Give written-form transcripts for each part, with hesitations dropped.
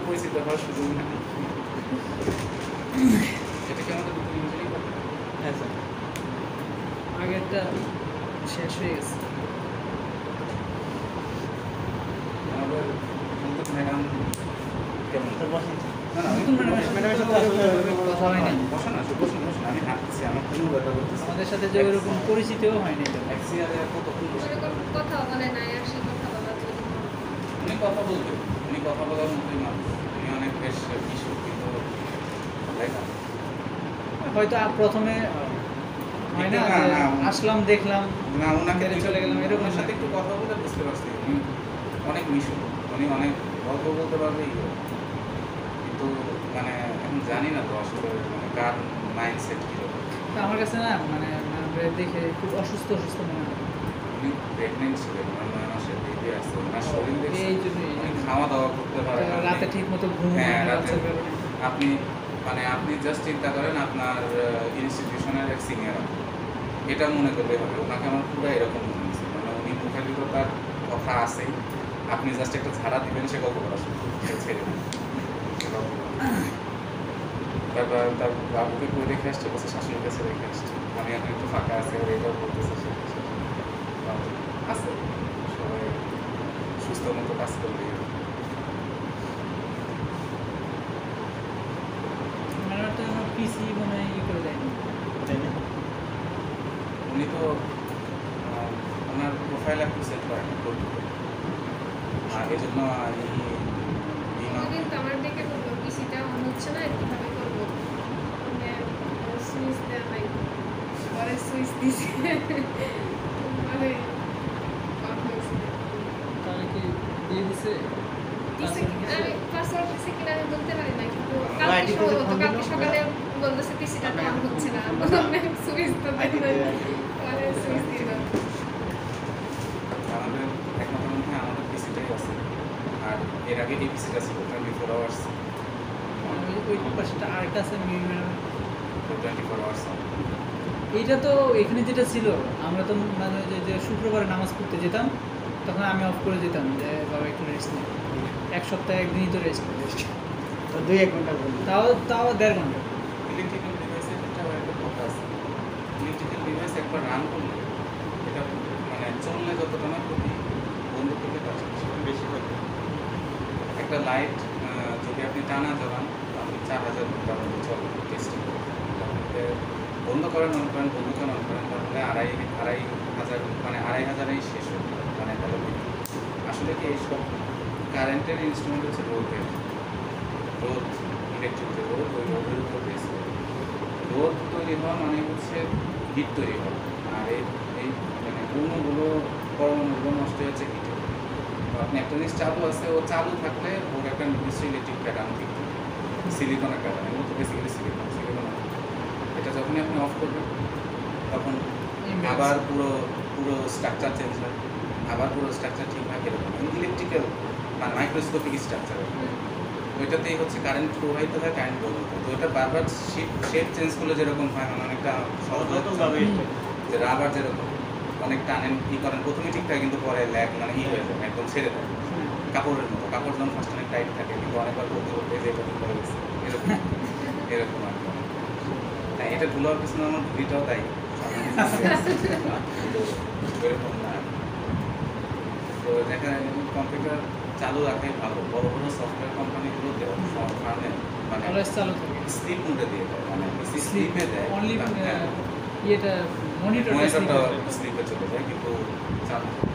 পরিচিত হওয়ার সুযোগ নেই। এটা কি আমাদের নতুন ইঞ্জিনিয়ারিং হবে? হ্যাঁ স্যার, আগেরটা শেষ হয়ে গেছে। আমাদের নতুন ম্যাডাম কেমন? স্যার বসেন। না না, নতুন ম্যাডামের সাথে ওইভাবে কথা হয় নাই। বসে না, বসুন বসুন, আমি হাঁটতেছি, আমার কোনো ব্যাপার করতেছি। আমাদের সাথে যে ওরকম পরিচিতও হয়নি তো। এক সিয়ারে কতক্ষণ বসে? ওরকম কথা বলে নাই, আসি কথা বলার জন্য। উনি কথা বলবেন, উনি কথা বলার মতোই মানুষ, উনি অনেক বেশ মিশুক, কিন্তু তাই না? হয়তো প্রথমে হয় না যে আসলাম দেখলাম না, ওনাকে চলে গেলাম এরকম ওনার সাথে একটু কথা বলে বুঝতে পারছি উনি অনেক মিশুক, উনি অনেক গল্প বলতে পারবে, কিন্তু মানে এখন জানি না তো আসলে মানে কার মাইন্ডসেট কীরকম। তো আমার কাছে না মানে দেখে খুব অসুস্থ অসুস্থ মনে হয়। উনি প্রেগনেন্ট ছিলেন, 9 মাসের বেবি আছে, ওনার শরীর দেখছে, এই জন্যই উনি খাওয়া দাওয়া করতে পারে না, রাতে ঠিক মতো ঘুম হয় হ্যাঁ না রাতে বাচ্চার ব্যাপারে। আপনি মানে আপনি জাস্ট চিন্তা করেন আপনার ইনস্টিটিউশনের এক সিনিয়র, এটা মনে করলে হবে, ওনাকে আমার পুরো এরকম মনে হচ্ছে, মানে উনি মুখের ভিতর তার কথা আছেই, আপনি জাস্ট একটা ঝাড়া দিবেন, সে গল্প করা শুরু করবে, সে ছেড়ে দেবে। তারপর তার বাবুকে করে রেখে আসছে, বসে শাশুড়ির কাছে রেখে আসছে, আমি এখন একটু ফাঁকা আছে, ওরা এটাও বলতেছে, সে আছে, সবাই সুস্থ মতো কাজ করবে। ম্যাডাম তো পিসি মনে হয় ইয়ে করে দেয়নি। তাই না? উনি তো ওনার প্রোফাইল একটু সেট করেন করতে, আর এই জন্য ও কিন্তু আমার দিকে বললো পিসিটা অন হচ্ছে না, কীভাবে করবো? সুইচ দেওয়া নাই, পরে সুইচ দিছে, মানে অফ হয়েছে। তাহলে কি দিয়ে দিছে? দিছে কি- আমি পাসওয়ার্ড দিছে কিনা আমি বলতে পারি না, কিন্তু আইডি কালকে থেকে ফোন কালকে দিলো? সকালে বলতেছে পিসিটা তো অন হচ্ছে না, সুইচ তো দেয় নাই, পরে সুইচ দিল। আমাদের একমাত্র মনে হয় আমাদের পিসিটাই আছে, আর এর আগে এই পিসিটা ছিল 24 আওয়ার্স, ওই পাশটা আরেকটা আছে মিমি ম্যাডাম। 24 আওয়ার্স। এইটা তো এখানে যেটা ছিল আমরা তো মানে যে শুক্রবারে নামাজ পড়তে যেতাম, তখন আমি অফ করে যেতাম যে বাবা একটু রেস্ট নেই, এক সপ্তাহে একদিনই তো রেস্ট। তো 2-1 ঘন্টা বলুন। তাও 1.5 ঘন্টা। ইলেকট্রিক্যাল ডিভাইসের একটা কথা আছে, ইলেকট্রিক্যাল ডিভাইস একবার রান করলে এটা মানে চললে যতটা না ক্ষতি, বন্ধ করলে তার চেয়ে বেশি ক্ষতি। একটা লাইট যদি আপনি টানা জ্বালান, আপনি 4000 ঘন্টা মতো চলে টেস্টিং করে, বন্ধ করেন অন করেন, বন্ধ করেন অন করেন, তাহলে 2500 মানে 2500এই শেষ হবে, মানে তাহলে আসলে কি এইসব কারেন্টের ইনস্ট্রুমেন্ট হচ্ছে রোধের, রোধ ইলেকট্রিক রোধ, ওই রোধের উপর বেস করে রোধ তৈরি হওয়া মানে হচ্ছে হিট তৈরি হওয়া, আর এই মানে অণুগুলো পরমাণুগুলো নষ্ট হচ্ছে হিটে। তো আপনি একটা জিনিস চালু আছে, ও চালু থাকলে ওর একটা নির্দিষ্ট ইলেকট্রিক প্যাটার্ন ঠিক সিলিকনের প্যাটার্ন, এগুলো তো বেসিক্যালি সিলিকন। এটা যখনই আপনি অফ করবেন তখন আবার পুরো স্ট্রাকচার চেঞ্জ হয়, আবার পুরো স্ট্রাকচার ঠিক হয়, এরকম ইলেকট্রিক্যাল মানে মাইক্রোস্কোপিক স্ট্রাকচার, ওইটাতেই হচ্ছে কারেন্ট প্রবাহিত হয়, কারেন্ট বন্ধ হয়। তো এটা বারবার শেপ চেঞ্জ করলে যেরকম হয়, মানে অনেকটা সহজভাবে যে রাবার যেরকম অনেক টানেন করেন, প্রথমে ঠিক থাকে, কিন্তু পরে ল্যাগ মানে হয়ে যায়, একদম ছেড়ে দেয়, কাপড়ের মতো। কাপড় যখন ফার্স্ট অনেক টাইট থাকে, কিন্তু অনেকবার বলতে বলতে যে এটা ঠিক হয়ে গেছে, এরকম এরকম আর কি। হ্যাঁ, এটা ভুল হওয়ার পিছনে আমার ঘড়িটাও দায়ী, এরকম না। তো দেখা যায় কম্পিউটার চালু রাখাই ভালো, বড় বড় সফটওয়্যার কোম্পানিগুলো ফার্মে মানে অলওয়েজ চালু থাকে। স্লিপ মোডে দিয়ে দেয়, মানে স্লিপে দেয়, অনলি ইয়েটা মনিটরটা স্লিপে চলে যায়, কিন্তু চালু থাকে।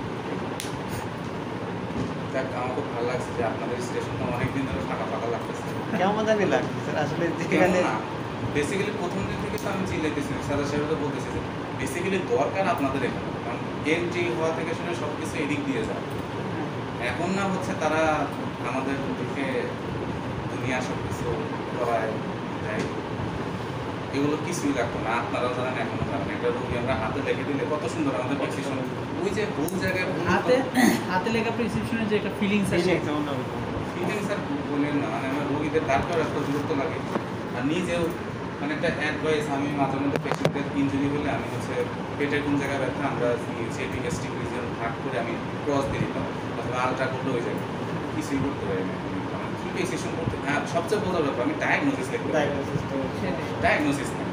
দেখ, আমার খুব ভালো লাগছে যে আপনাদের স্টেশনটা অনেকদিন ধরে ফাঁকা ফাঁকা লাগতেছে। কেমন জানি লাগছে স্যার, আসলে যেখানে বেসিক্যালি প্রথম দিন থেকে তো আমি চিল্লাইতেছি, সাদা সাহেবরা বলতেছি যে বেসিক্যালি দরকার আপনাদের এখানে, কারণ এন্ট্রি হওয়া থেকে শুনে সব কিছু এদিক দিয়ে যায়। এখন না হচ্ছে তারা আমাদের দিকে দুনিয়া সব কিছু করায় দেয়, এগুলো কিছুই লাগতো না, আপনারাও জানেন এখনো জানেন। একটা রোগী আমরা হাতে লিখে দিলে কত সুন্দর আমাদের প্রেসক্রিপশন, ওই যে ভুল জায়গায় হাতে লেখা প্রেসক্রিপশনের যে একটা ফিলিংস এই যে আছে, একটা অন্যরকম। ফিলিংস আর বলেন না, মানে আমার রোগীদের ডাক্তার একটা দূরত্ব লাগে, আর নিজেও মানে একটা অ্যাডভাইস, আমি মাঝে মধ্যে পেশেন্টের ইঞ্জুরি হলে আমি হচ্ছে পেটের কোন জায়গায় ব্যথা আমরা সেটি গ্যাস্ট্রিক রিজন ভাগ করে আমি ক্রস দিয়ে দিতাম, অথবা আলট্রা করলে ওই জায়গায় কিছুই করতে পারি না। কি প্রেসক্রিপশন করতে, হ্যাঁ সবচেয়ে বড় ব্যাপার আমি ডায়াগনোসিস লিখতে পারি। সেটাই। ডায়াগনোসিস না,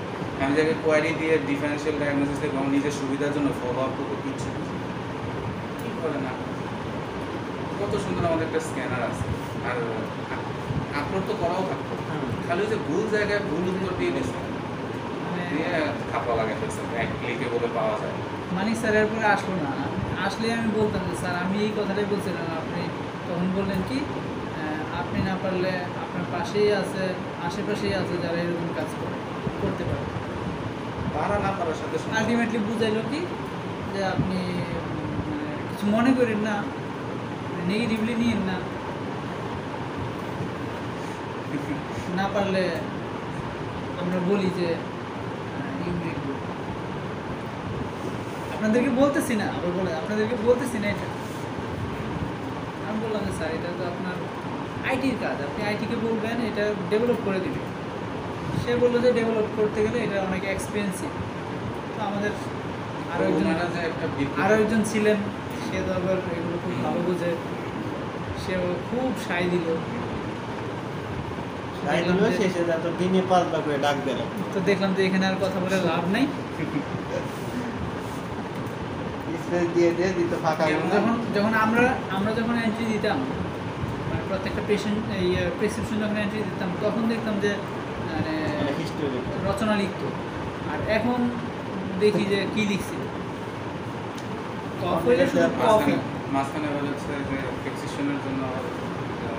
আমি যাকে কোয়ারি দিয়ে ডিফারেন্সিয়াল ডায়াগনোসিস লিখবো, আমার নিজের সুবিধার জন্য ফলো আপ করবো, কিচ্ছু না। কি করে না, কত সুন্দর আমাদের একটা স্ক্যানার আছে, আর আপলোড তো করাও থাকতো, খালি ওই যে ভুল জায়গায় ভুল উত্তর দিয়ে দিচ্ছে, মানে দিয়ে খাপা লাগে ফেলছে, এক ক্লিকে বলে পাওয়া যায়। মানিক স্যার এরপরে আসলো না, আসলে আমি বলতাম যে স্যার আমি এই কথাটাই বলছিলাম, আপনি তখন বললেন কি আপনি না পারলে আপনার পাশেই আছে, আশেপাশেই আছে যারা এরকম কাজ করতে পারে। পারা না পারার সাথে সম্পর্ক। আলটিমেটলি বুঝাইলো কি যে আপনি কিছু মনে করেন না, নেগেটিভলি নিয়েন না, না পারলে আমরা বলি যে আপনাদেরকে বলতেছি না, আবার বলে আপনাদেরকে বলতেছি না এটা। আমি বললাম যে স্যার এটা তো আপনার আইটির কাজ, আপনি আইটিকে বলবেন এটা ডেভেলপ করে দিবে। সে বললো যে ডেভেলপ করতে গেলে এটা অনেক এক্সপেন্সিভ। তো আমাদের ওনারা যে একটা আরও একজন ছিলেন, সে তো আবার এগুলো খুব ভালো বুঝে, সেও খুব সায় দিল। শেষে যা তো দিনে 5 লাখ করে ডাক দেন। তো দেখলাম যে এখানে আর কথা বলে লাভ নাই। স্পেস দিয়ে দিতে ফাঁকা যখন আমরা যখন এন্ট্রি দিতাম, মানে প্রত্যেকটা পেশেন্ট এই প্রেসক্রিপশন যখন এন্ট্রি দিতাম, তখন দেখতাম যে মানে হিস্টরি রচনা লিখতো, আর এখন দেখি যে কি লিখছি। কফ হইলে শুধু কফি। মাঝখানে বলেছে যে ফিক্সেশনের জন্য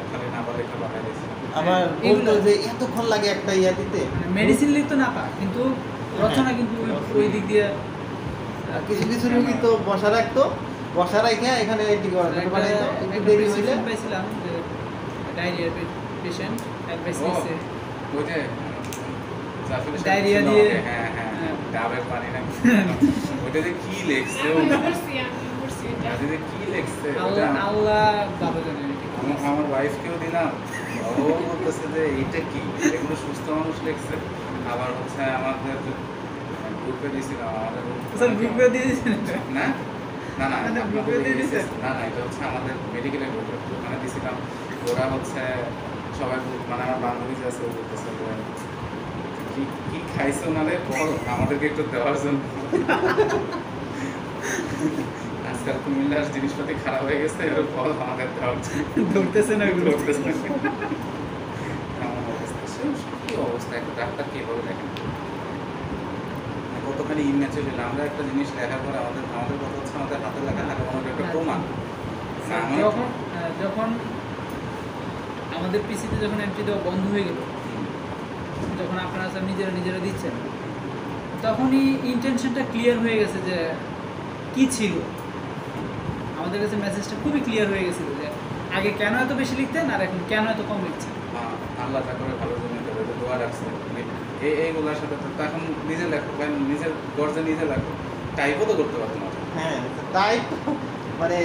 খালি নাম্বার লেখা বানাই দিয়েছে। আবার বলতো যে এতক্ষণ লাগে একটা ইয়া দিতে, মেডিসিন লিখতো না পা, কিন্তু রচনা কিন্তু ওই দিক দিয়ে কিছু কিছু রোগী তো বসা রাখতো, বসা রেখে এখানে এন্ট্রি করা মানে একটু দেরি হইলে পাইছিলাম যে ডায়রিয়ার পেশেন্ট অ্যাডভাইস লিখছে, ওই যে ডায়রিয়া দিয়ে হ্যাঁ হ্যাঁ ডাবের পানি না, ওইটা যে কি লেখছে, আমি পড়ছি এটা। ওইটা যে কি লেখছে, আল্লাহ বাবা জানে। আমার ওয়াইফকেও দিলাম, ও বলতেছে যে এইটা কি, এগুলো সুস্থ মানুষ লেখছে। আবার হচ্ছে আমাদের গ্রুপে দিয়েছিলাম, আমাদের স্যার গ্রুপে দিয়ে দিয়েছেন না না না মানে গ্রুপে দিয়ে দিয়েছেন? না না, এটা হচ্ছে আমাদের মেডিকেলের গ্রুপে, ওখানে দিয়েছিলাম। ওরা হচ্ছে সবাই মানে আমার বান্ধবী যে আছে ও বলতেছে কি কি খাইছে ওনাদের বল, আমাদেরকে একটু দেওয়ার জন্য। আজকাল কুমিল্লার জিনিসপাতি খারাপ হয়ে গেছে, এর ফল আমাদের দেওয়ার জন্য ধরতেছে না এগুলো। ধরতেছে না। এমন অবস্থা, কি অবস্থা, একটা ডাক্তার কীভাবে দেখেন, কতখানি ইম্যাচুর। আমরা একটা জিনিস দেখার পরে আমাদের কথা হচ্ছে আমাদের হাতে লেখা থাকে মনে একটা প্রমাণ। যখন আমাদের পিসিতে যখন এন্ট্রি দেওয়া বন্ধ হয়ে গেল, যখন আপনারা সব নিজেরা দিচ্ছেন, তখনই ইন্টেনশনটা ক্লিয়ার হয়ে গেছে যে কি ছিল। আমাদের কাছে মেসেজটা খুবই ক্লিয়ার হয়ে গেছিল যে আগে কেন এত বেশি লিখতেন আর এখন কেন এত কম লিখছেন। আল্লাহ যা করে ভালো জন্য করে দোয়া রাখছে, এইগুলোর সাথে তো এখন নিজে লেখো, নিজের গর্জে নিজে লেখো, টাইপও তো করতে পারতো না। হ্যাঁ তাই মানে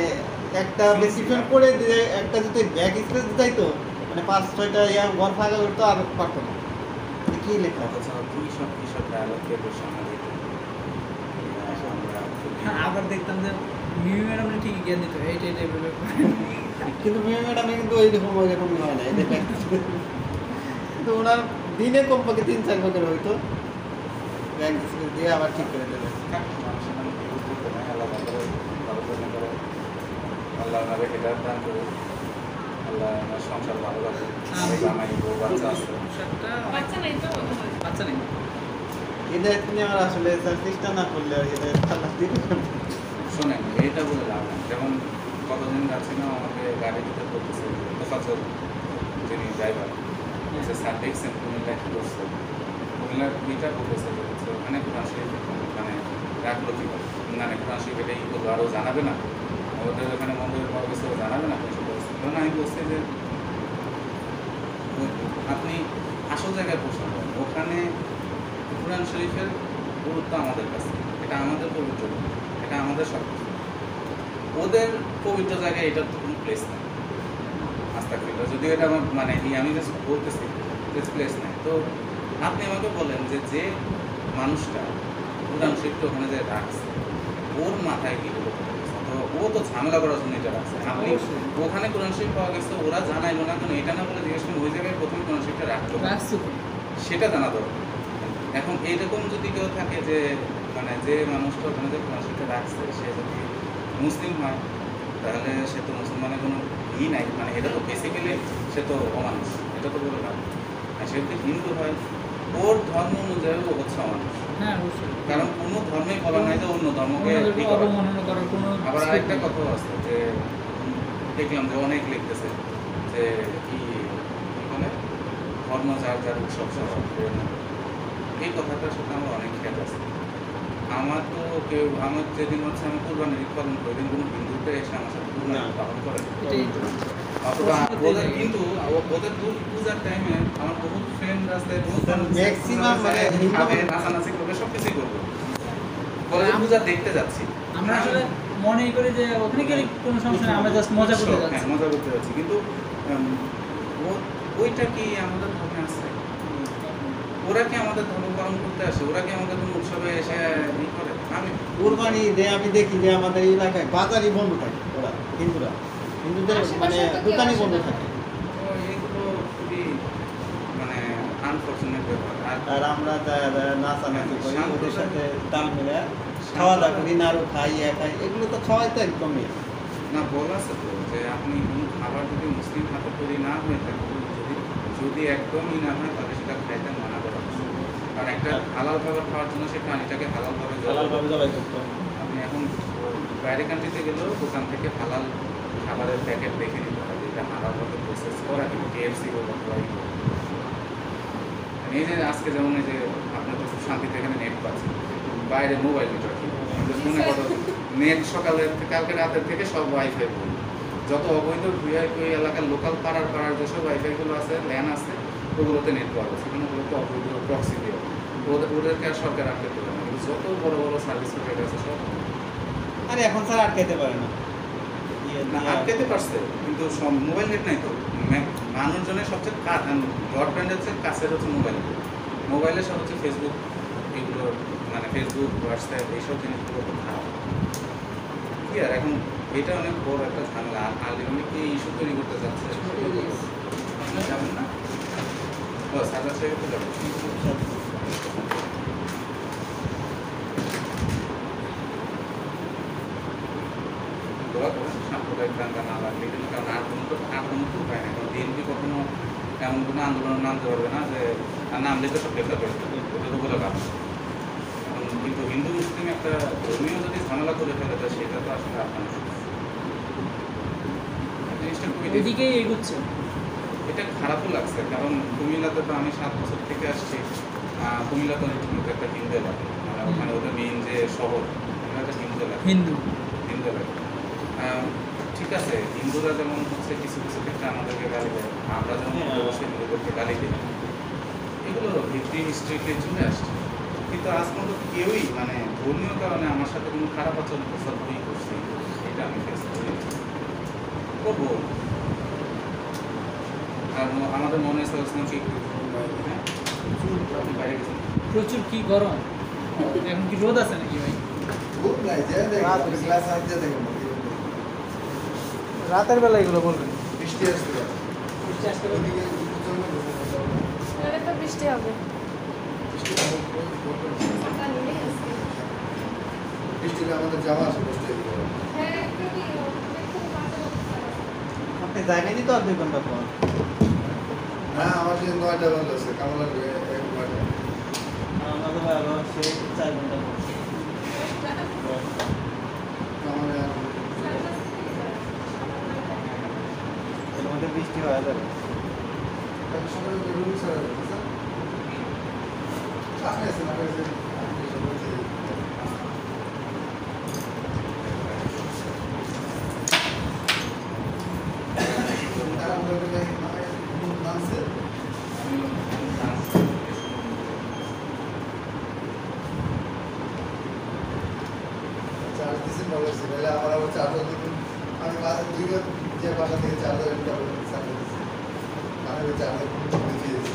একটা প্রেসক্রিপশন করে দিলে একটা যদি ব্যাক স্পেস দিতাইতো মানে 5-6টা ইয়া ঘর ফাঁকা করতো আর পারতো না। কি লেখা অথচ কি সব ডায়ালগ পেপার সামনে দিত। আবার দেখতাম যে মিমি ম্যাডাম ঠিকই জ্ঞান দিত, এইটা এভাবে কিন্তু মেয়ে ম্যাডামে কিন্তু ওইরকমই হয় না, এদের back space। কিন্তু ওনার দিনে কমপক্ষে 3-4 বছর হইতো ব্যাক স্পেস দিয়ে আবার ঠিক করে দেবে। আল্লাহ ওনাকে হেদায়েত দান করে, আল্লাহ ওনার সংসার ভালো রাখে, জামাই বউ বাচ্চা আছে। বাচ্চা নাই তো মনে হয়। বাচ্চা নেই। এদের নিয়ে আমার আসলে চেষ্টা না করলে আর এদের খালাস দিতে শোনেন, এটা বলে লাভ নেই। যেমন কতদিন যাচ্ছিলাম, আমাকে গাড়ি দিতে করতেছে তোফাজল, যিনি ড্রাইভার, বলছে স্যার দেখছেন কুমিল্লা কী করছে, কুমিল্লার দুইটা করতেছে হচ্ছে ওখানে কোরআন শরীফ মানে রাখলো কী করে, মানে কোরআন শরীফ এটা ই করলো, আরও জানাবে না ওদের ওখানে মন্দিরের বড় কিছু জানাবে না কিছু বলছে। তখন আমি বলছি যে আপনি আসল জায়গায় প্রশ্ন করেন, ওখানে কোরআন শরীফের গুরুত্ব আমাদের কাছে, এটা আমাদের পবিত্র, এটা আমাদের সব কিছু। ওদের পবিত্র জায়গায় এটার তো কোনো প্লেস নেই। আস্তাগফিরুল্লাহ, যদিও এটা আমার মানে আমি জাস্ট বলতেছি প্লেস নেই। তো আপনি আমাকে বলেন যে মানুষটা কোরআন শরীফটা ওখানে যে রাখছে, ওর মাথায় কী হলো, তো ও তো ঝামেলা করার জন্য এটা রাখছে। আপনি অবশ্যই। ওখানে কোরআন শরীফ পাওয়া গেছে, ওরা জানাইলো না কেন এটা না বলে জিজ্ঞেস করুন ওই জায়গায় প্রথমে কোরআন শরীফটা রাখলো কেন? রাখছো তো। সেটা জানা দরকার। এখন এইরকম যদি কেউ থাকে যে মানে যে মানুষটা ওখানে যে কোরআন শরীফটা রাখছে সে যদি মুসলিম হয় তাহলে সে তো মুসলমানের কোনো নাই, মানে এটা তো বেসিক্যালি সে তো অমানুষ, এটা তো বলে লাভ। আর সে যদি হিন্দু হয় ওর ধর্ম অনুযায়ী ও হচ্ছে অমানুষ, হ্যাঁ অবশ্যই। কারণ কোনো ধর্মেই বলা নাই যে অন্য ধর্মকে অন্যদেরকে ই করা। অবমাননা করার কোনো আবার scope আরেকটা নেই। কথাও আছে যে দেখলাম যে অনেক লিখতেছে যে কি বলে ধর্ম যার যার উৎসব সবার, এই কথাটার সাথে আমার অনেক খেয়াল আছে। আমার তো কেউ আমার যেদিন হচ্ছে আমি কুরবানির ঈদ পালন করি ওই দিন কোনো হিন্দুতে এসে আমার সাথে কুরবানি ঈদ পালন করে না। এটাই তো। অথবা প্রশ্নতে ওদের লাগে। কিন্তু ওদের পূজার টাইমে আমার বহুত ফ্রেন্ড রাস্তায় বহুত Maximum মানে হিন্দু- খাবে, নাচানাচি করবে, সব কিছুই করবে, বলে যে পূজা দেখতে যাচ্ছি। আমরা আসলে মনেই করি যে ওখানে গেলে কোনো সমস্যা নেই, আমরা জাস্ট মজা করতে হ্যাঁ, যাচ্ছি। মজা করতে যাচ্ছি, কিন্তু ওইটা কি আমাদের ধর্মে আছে? ওরা কি আমাদের ধর্ম পালন করতে আসে? ওরা কি আমাদের কোনো উৎসবে এসে ই করে? আমি কোরবানি ঈদে আমি দেখি যে আমাদের এলাকায় বাজারই বন্ধ থাকে, ওরা হিন্দুরা, হিন্দুদের মানে আশেপাশে তো কেউ দোকানই আসে বন্ধ না। থাকে। তো এগুলো খুবই মানে আনফর্চুনেট ব্যাপার। আর আমরা নাচানাচি করি, ওদের সাথে তাল মিলে খাওয়া দাওয়া করি, নাড়ু খাই, খাই, এগুলো তো খাওয়াই তো একদমই। না, বলা আছে তো যে আপনি কোনো খাবার যদি মুসলিম হাতে তৈরি না হয়ে থাকে, যদি একদমই না হয় তাহলে সেটা খাইতে মানা করা হচ্ছে। কারণ একটা হালাল খাবার খাওয়ার জন্য সে প্রাণীটাকে হালালভাবে হালালভাবে জবাই করতে হবে। আপনি এখন বাইরে কান্ট্রিতে গেলেও দোকান থেকে হালাল খাবারের প্যাকেট দেখে নিতে হয় যেটা হালালভাবে প্রসেস করা, কিন্তু কেএফসি বলো অথবা এই যে আজকে যেমন এই যে আপনার তো খুব শান্তিতে এখানে নেট পাচ্ছেন, বাইরে মোবাইল নেটওয়ার্ক মনে করো নেট সকালের কালকে রাতের থেকে সব ওয়াইফাই বন্ধ। যত অবৈধ ভিআইপি এলাকার লোকাল পাড়ার যেসব ওয়াইফাইগুলো আছে, ল্যান আছে, ওগুলোতে নেট পাওয়া যাচ্ছে, কিন্তু ওগুলোতে অবৈধ প্রক্সি দিয়ে ওদেরকে আর সরকার আটকে দেবে না, কিন্তু যত বড় বড় সার্ভিস প্রোভাইডার আছে সব আরে এখন স্যার আটকাইতে পারে না। না আটকাতে পারছে, কিন্তু মোবাইল নেট নাই তো। মানুষজনের সবচেয়ে ব্রডব্যান্ডের হচ্ছে কাছের হচ্ছে মোবাইল, মোবাইলে সব হচ্ছে ফেসবুক, এগুলো মানে ফেসবুক, হোয়াটসঅ্যাপ এইসব জিনিসগুলো খুব খারাপ। কি আর এখন এটা অনেক বড় একটা ঝামেলা। আলটিমেটলি কি ইস্যু তৈরি করতে যাচ্ছে আপনি যাবেন না? ও সার্ভার থেকে তো যাবেন। দোয়া করেন সাম্প্রদায়িক দাঙ্গা না লাগলে, কিন্তু কারণ আর কোনো তো উপায় নেই। কারণ বিএনপি কখনো এমন কোনো আন্দোলন নামতে পারবে না যে নাম দিতে সব ডেভেলপ হয়ে যাবে, ওটা তো বলে লাভ নেই। এখন কিন্তু হিন্দু মুসলিম একটা ধর্মীয় যদি ঝামেলা করে ফেলে তো সেটা তো আসলে আপনার জিনিসটা খুবই ওইদিকেই এগুচ্ছে। এটা খারাপও লাগছে, কারণ কুমিল্লাতে তো আমি 7 বছর থেকে আসছি। কুমিল্লা তো রীতিমতো একটা হিন্দু এলাকা, মানে ওখানে ওদের মেইন যে শহর ওটা একটা হিন্দু এলাকা, হিন্দু হিন্দু এলাকা। ঠিক আছে, হিন্দুরা যেমন হচ্ছে কিছু কিছু ক্ষেত্রে আমাদেরকে গালি দেয়, আমরা যেমন অবশ্যই হিন্দুদেরকে গালি দিই, এগুলো ভিক্টিম হিস্ট্রিতে চলে আসছে। কিন্তু আজ পর্যন্ত কেউই মানে ধর্মীয় কারণে আমার সাথে কোনো খারাপ আচরণ প্রচারই করছে, এটা আমি ফেস করি করবো। আর আমাদের মনে হয় কি হ্যাঁ আপনি বাইরে গেছেন প্রচুর কি গরম, এখন কি রোদ আছে নাকি ভাই? রাতের বেলা এগুলো বলবেন। বৃষ্টি আসছে, তাহলে তো বৃষ্টি হবে। সকালে আসবে। বৃষ্টি আমাদের যাওয়া আসে বৃষ্টি। হ্যাঁ, একটুখানি একটু বাজে অবস্থা। আপনি যাইনি তো আর 2 ঘন্টা পর? হ্যাঁ, আমার যে 9টা বাজে আছে, কেমন লাগবে 1-9টা? আমাদের আরো সে 4 ঘন্টা পর। আমার এর মধ্যে বৃষ্টি হয়ে যাবে। সকালে রুম ছাড়া যাবে, স্যার? আপনি আছেন, আপনি আছেন। চার্জ দিচ্ছি ভালো আছে, নাহলে আমার আবার চার্জার দিবেন। আমি 2 যে বাসা থেকে চার্জার দিতে হবে, চার্জার দিচ্ছি। আমি ওই চার্জার দিয়ে দিয়েছি।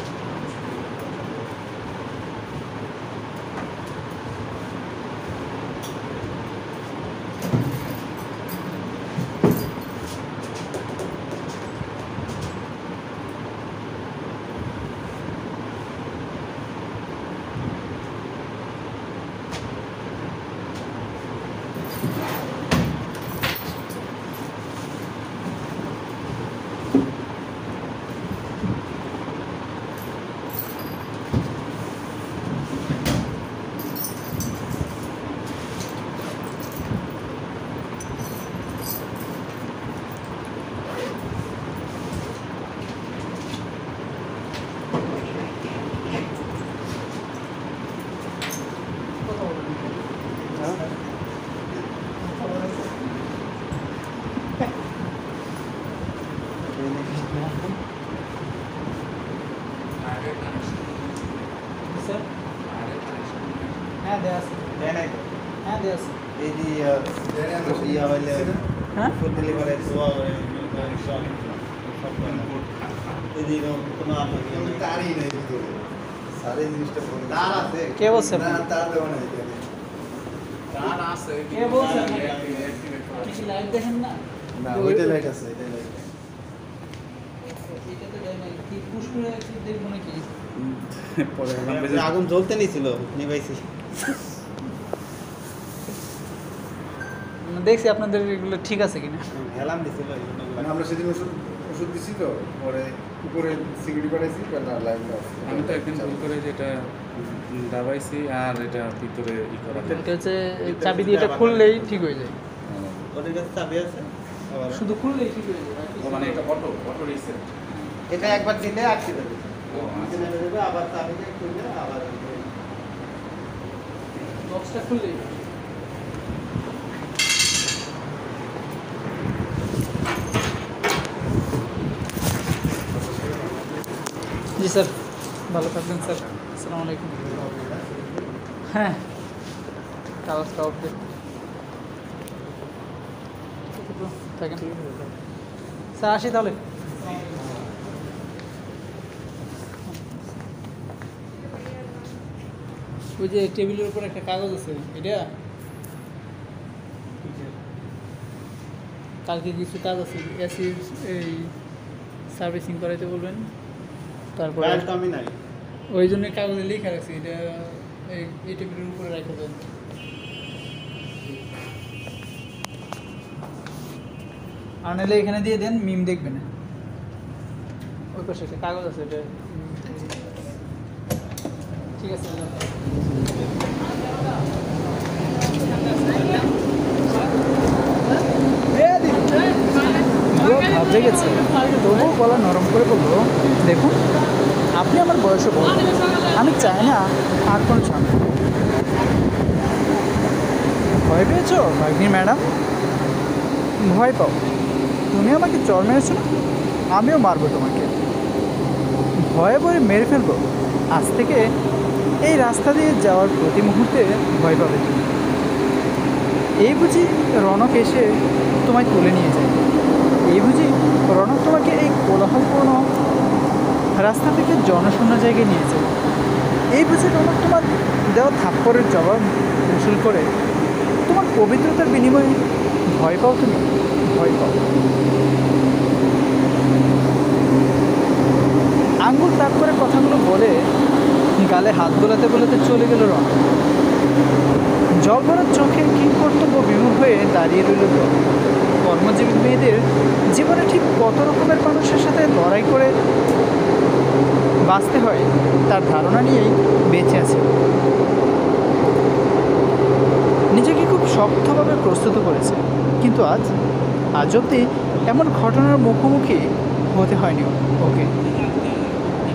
দেয়া আছে। দেয় নাই তো? হ্যাঁ দেয়া আছে। এই যে ইয়া হইলে হ্যাঁ ফুড ডেলিভারি দোয়া হয় সব এই যে কোনো আপনার কিন্তু তারই নেই ভিতরে সারে জিনিসটা বলে তার আছে কে বলছে না তার দেওয়া নাই এখানে। তার আছে কে বলছে কিন্তু আপনাকে? activate করা আপনি কি আছে। লাইভ দেখেন না? না ওইটা লাইট আছে এটা লাইট এটাতে দেয় নাই। কি পুশ করে কি দেখবো নাকি? পরে ভাবলাম যে আগুন জ্বলতে নিছিল নিভাইছি দেখছি আপনাদের এগুলো ঠিক আছে কিনা। হেলাম দিছিল মানে আমরা সেদিন ওষুধ ওষুধ দিছি তো পরে উপরে সিকিউরিটি পাঠাইছি না লাইট আছে আমি তো একদিন ভুল করে যেটা দাবাইছি আর এটা ভিতরে ই করা যায়। এটা হচ্ছে চাবি দিয়ে এটা খুললেই ঠিক হয়ে যায়। ওদের কাছে চাবি আছে আবার শুধু খুললেই ঠিক হয়ে যায়। ও মানে এটা অটো রিসেট। এটা একবার দিলে আটকে দেবে ও আচ্ছা। নেমে যাবে আবার চাবি দিয়ে খুললে আবার বক্সটা খুললেই। জি স্যার, ভালো থাকবেন স্যার। আসসালামু আলাইকুম। হ্যাঁ, কাগজটা ওকে থাকেন স্যার, আসি তাহলে। ওই যে টেবিলের উপর একটা কাগজ আছে, এটা কালকে কিছু কাজ আছে, এসি এই সার্ভিসিং করাইতে বলবেন, তারপরে ডায়াল তো আমি নাই ওই জন্য কাগজে লেখা রাখছি, এটা এই টেবিলের উপরে রাখা দেন। আর নাহলে এখানে দিয়ে দেন, মিম দেখবে না। ওই পাশে একটা কাগজ আছে, এটা ঠিক আছে। ভাবতে গেছে, তবুও গলা নরম করে বললো, দেখুন আপনি আমার বয়সে বড়, আমি চাই না আর কোনো ঝামেলা। ভয় পেয়েছো ভাগ্নি ম্যাডাম? ভয় পাও? তুমি আমাকে চর মেরেছো না, আমিও মারবো তোমাকে, ভয়ে ভয়ে মেরে ফেলবো। আজ থেকে এই রাস্তা দিয়ে যাওয়ার প্রতি মুহূর্তে ভয় পাবে তুমি। এই বুঝি রনক এসে তোমায় তুলে নিয়ে যায়? এই বুঝি রনক তোমাকে এই কোলাহলপূর্ণ রাস্তা থেকে জনশূন্য জায়গায় নিয়ে যায়? এই বুঝি রনক তোমার দেওয়া থাপ্পড়ের জবাব উসুল করে তোমার পবিত্রতার বিনিময়ে ভয় পাও? তুমি ভয় পাও? আঙ্গুল তাক করে কথাগুলো বলে গালে হাত বোলাতে বোলাতে চলে গেল রনক। জল ভরা চোখে কি কর্তব্য বিমুখ হয়ে দাঁড়িয়ে রইল রনক। কর্মজীবী মেয়েদের জীবনে ঠিক কত রকমের মানুষের সাথে লড়াই করে বাঁচতে হয় তার ধারণা নিয়েই বেঁচে আছে। নিজেকে খুব শক্তভাবে প্রস্তুত করেছে, কিন্তু আজ অবধি এমন ঘটনার মুখোমুখি হতে হয়নি ওকে।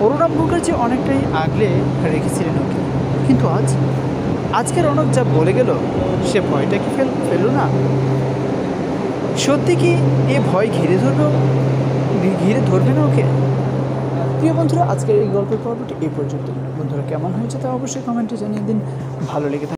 অরুণাভ মুখার্জি অনেকটাই আগলে রেখেছিলেন ওকে, কিন্তু আজকে রনক যা বলে গেল, সে ভয়টা কি ফেললো না? সত্যি কি এ ভয় ঘিরে ধরবে না ওকে? প্রিয় বন্ধুরা, আজকের এই গল্পের পর্বটি এই পর্যন্ত। বন্ধুরা কেমন হয়েছে তা অবশ্যই কমেন্টে জানিয়ে দিন। ভালো লেগে